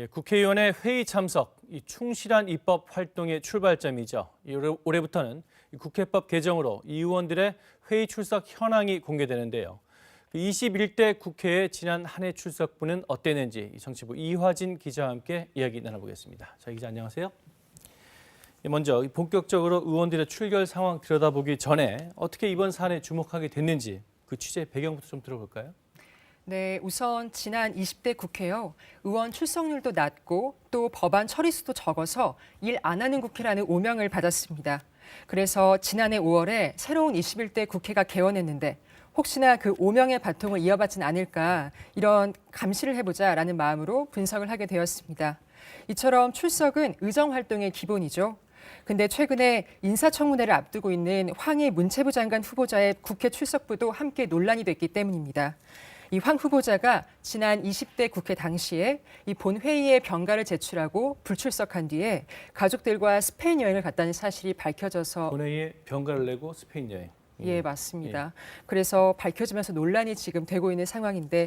국회의원의 회의 참석, 이 충실한 입법 활동의 출발점이죠. 올해부터는 국회법 개정으로 이 의원들의 회의 출석 현황이 공개되는데요. 21대 국회의 지난 한 해 출석부는 어땠는지 정치부 이화진 기자와 함께 이야기 나눠보겠습니다. 자, 기자 안녕하세요. 먼저 본격적으로 의원들의 출결 상황 들여다보기 전에 어떻게 이번 사안에 주목하게 됐는지 그 취재 배경부터 좀 들어볼까요? 네, 우선 지난 20대 국회요. 의원 출석률도 낮고 또 법안 처리수도 적어서 일 안 하는 국회라는 오명을 받았습니다. 그래서 지난해 5월에 새로운 21대 국회가 개원했는데 혹시나 그 오명의 바통을 이어받진 않을까 이런 감시를 해보자라는 마음으로 분석을 하게 되었습니다. 이처럼 출석은 의정활동의 기본이죠. 근데 최근에 인사청문회를 앞두고 있는 황희 문체부 장관 후보자의 국회 출석부도 함께 논란이 됐기 때문입니다. 이 황 후보자가 지난 20대 국회 당시에 이 본회의에 병가를 제출하고 불출석한 뒤에 가족들과 스페인 여행을 갔다는 사실이 밝혀져서 본회의에 병가를 내고 스페인 여행. 예, 맞습니다. 그래서 밝혀지면서 논란이 지금 되고 있는 상황인데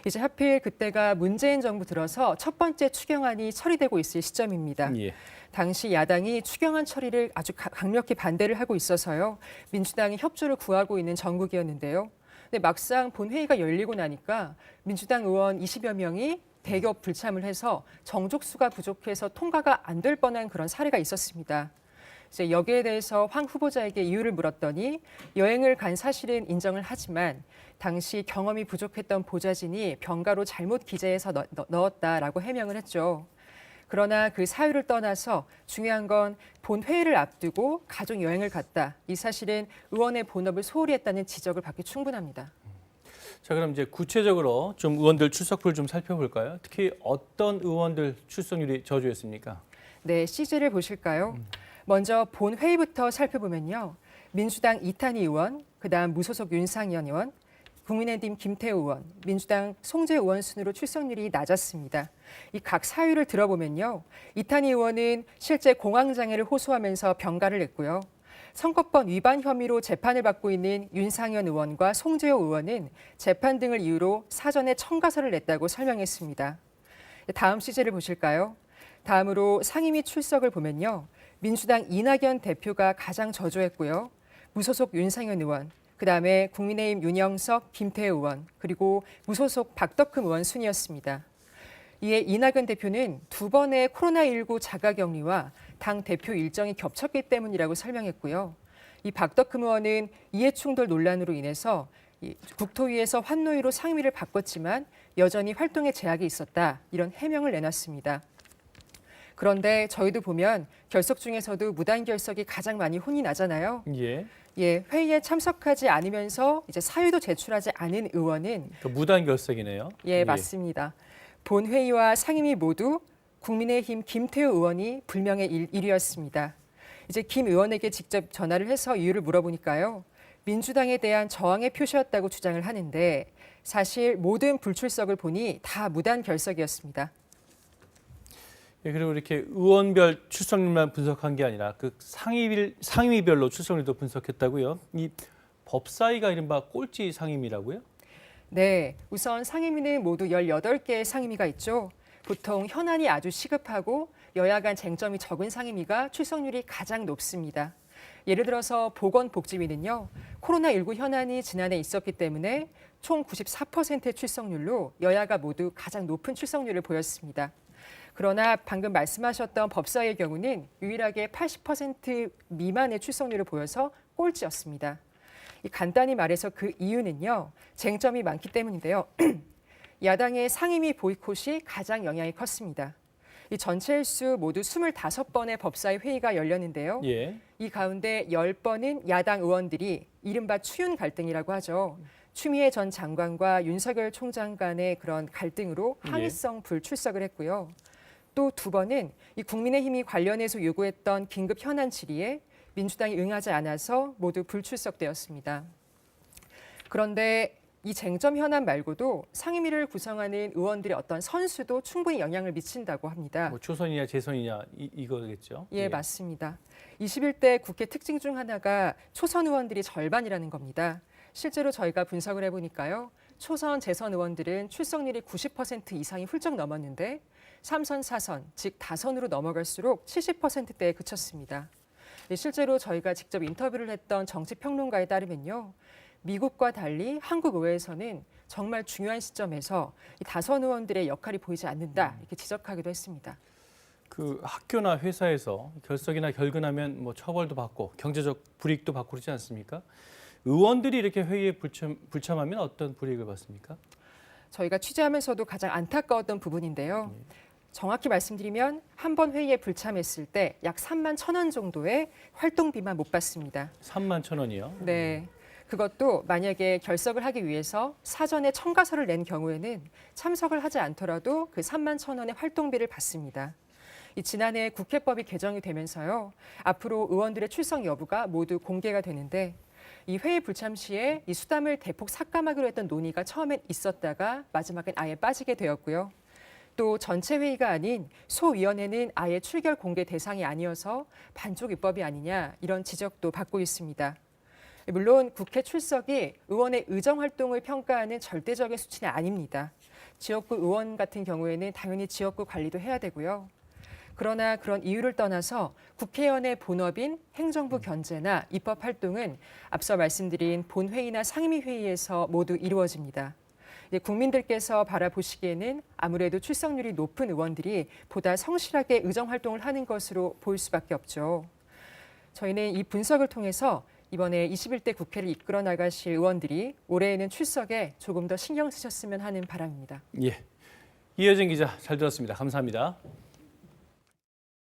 이제 하필 그때가 문재인 정부 들어서 첫 번째 추경안이 처리되고 있을 시점입니다. 예. 당시 야당이 추경안 처리를 아주 강력히 반대를 하고 있어서요. 민주당이 협조를 구하고 있는 정국이었는데요. 근데 막상 본회의가 열리고 나니까 민주당 의원 20여 명이 대거 불참을 해서 정족수가 부족해서 통과가 안 될 뻔한 그런 사례가 있었습니다. 이제 여기에 대해서 황 후보자에게 이유를 물었더니 여행을 간 사실은 인정을 하지만 당시 경험이 부족했던 보좌진이 병가로 잘못 기재해서 넣었다라고 해명을 했죠. 그러나 그 사유를 떠나서 중요한 건 본회의를 앞두고 가족 여행을 갔다. 이 사실은 의원의 본업을 소홀히 했다는 지적을 받기 충분합니다. 자, 그럼 이제 구체적으로 좀 의원들 출석부를 좀 살펴볼까요? 특히 어떤 의원들 출석률이 저조했습니까? 네, CG를 보실까요? 먼저 본회의부터 살펴보면요. 민주당 이탄희 의원, 그다음 무소속 윤상현 의원, 국민의힘 김태우 의원, 민주당 송재 의원 순으로 출석률이 낮았습니다. 이 각 사유를 들어보면요. 이탄희 의원은 실제 공황장애를 호소하면서 병가를 냈고요. 선거법 위반 혐의로 재판을 받고 있는 윤상현 의원과 송재호 의원은 재판 등을 이유로 사전에 청가서를 냈다고 설명했습니다. 다음 시제를 보실까요? 다음으로 상임위 출석을 보면요. 민주당 이낙연 대표가 가장 저조했고요. 무소속 윤상현 의원, 그다음에 국민의힘 윤영석, 김태우 의원, 그리고 무소속 박덕흠 의원 순이었습니다. 이에 이낙연 대표는 두 번의 코로나19 자가격리와 당 대표 일정이 겹쳤기 때문이라고 설명했고요. 이 박덕흠 의원은 이해충돌 논란으로 인해서 국토위에서 환노위로 상임위를 바꿨지만 여전히 활동에 제약이 있었다. 이런 해명을 내놨습니다. 그런데 저희도 보면 결석 중에서도 무단 결석이 가장 많이 혼이 나잖아요. 예. 예, 회의에 참석하지 않으면서 이제 사유도 제출하지 않은 의원은 무단 결석이네요. 예, 맞습니다. 본회의와 상임위 모두 국민의힘 김태우 의원이 불명예 1위였습니다. 이제 김 의원에게 직접 전화를 해서 이유를 물어보니까요. 민주당에 대한 저항의 표시였다고 주장을 하는데 사실 모든 불출석을 보니 다 무단 결석이었습니다. 예, 그리고 이렇게 의원별 출석률만 분석한 게 아니라 그 상임위별로 출석률도 분석했다고요? 이 법사위가 이른바 꼴찌 상임위라고요? 네, 우선 상임위는 모두 18개의 상임위가 있죠. 보통 현안이 아주 시급하고 여야 간 쟁점이 적은 상임위가 출석률이 가장 높습니다. 예를 들어서 보건복지위는요. 코로나19 현안이 지난해 있었기 때문에 총 94%의 출석률로 여야가 모두 가장 높은 출석률을 보였습니다. 그러나 방금 말씀하셨던 법사위의 경우는 유일하게 80% 미만의 출석률을 보여서 꼴찌였습니다. 간단히 말해서 그 이유는요. 쟁점이 많기 때문인데요. 야당의 상임위 보이콧이 가장 영향이 컸습니다. 이 전체 일수 모두 25번의 법사위 회의가 열렸는데요. 예. 이 가운데 10번은 야당 의원들이 이른바 추윤 갈등이라고 하죠. 추미애 전 장관과 윤석열 총장 간의 그런 갈등으로 항의성 불출석을 했고요. 또 2번은 이 국민의힘이 관련해서 요구했던 긴급 현안 질의에 민주당이 응하지 않아서 모두 불출석되었습니다. 그런데 이 쟁점 현안 말고도 상임위를 구성하는 의원들의 어떤 선수도 충분히 영향을 미친다고 합니다. 뭐 초선이냐 재선이냐 이거겠죠? 예, 맞습니다. 21대 국회 특징 중 하나가 초선 의원들이 절반이라는 겁니다. 실제로 저희가 분석을 해보니까요. 초선, 재선 의원들은 출석률이 90% 이상이 훌쩍 넘었는데 3선, 4선, 즉 다선으로 넘어갈수록 70%대에 그쳤습니다. 실제로 저희가 직접 인터뷰를 했던 정치평론가에 따르면요. 미국과 달리 한국 의회에서는 정말 중요한 시점에서 이 다선 의원들의 역할이 보이지 않는다 이렇게 지적하기도 했습니다. 그 학교나 회사에서 결석이나 결근하면 뭐 처벌도 받고 경제적 불이익도 받고 그러지 않습니까? 의원들이 이렇게 회의에 불참하면 어떤 불이익을 받습니까? 저희가 취재하면서도 가장 안타까웠던 부분인데요. 정확히 말씀드리면 한 번 회의에 불참했을 때 약 3만 1,000원 정도의 활동비만 못 받습니다. 3만 1,000원이요? 네. 그것도 만약에 결석을 하기 위해서 사전에 첨가서를 낸 경우에는 참석을 하지 않더라도 그 3만 1,000원의 활동비를 받습니다. 지난해 국회법이 개정이 되면서요. 앞으로 의원들의 출석 여부가 모두 공개가 되는데 이 회의 불참 시에 이 수담을 대폭 삭감하기로 했던 논의가 처음엔 있었다가 마지막엔 아예 빠지게 되었고요. 또 전체 회의가 아닌 소위원회는 아예 출결 공개 대상이 아니어서 반쪽 입법이 아니냐 이런 지적도 받고 있습니다. 물론 국회 출석이 의원의 의정 활동을 평가하는 절대적인 수치는 아닙니다. 지역구 의원 같은 경우에는 당연히 지역구 관리도 해야 되고요. 그러나 그런 이유를 떠나서 국회의원의 본업인 행정부 견제나 입법 활동은 앞서 말씀드린 본회의나 상임위회의에서 모두 이루어집니다. 국민들께서 바라보시기에는 아무래도 출석률이 높은 의원들이 보다 성실하게 의정 활동을 하는 것으로 보일 수밖에 없죠. 저희는 이 분석을 통해서 이번에 21대 국회를 이끌어 나가실 의원들이 올해에는 출석에 조금 더 신경 쓰셨으면 하는 바람입니다. 예, 이혜진 기자 잘 들었습니다. 감사합니다.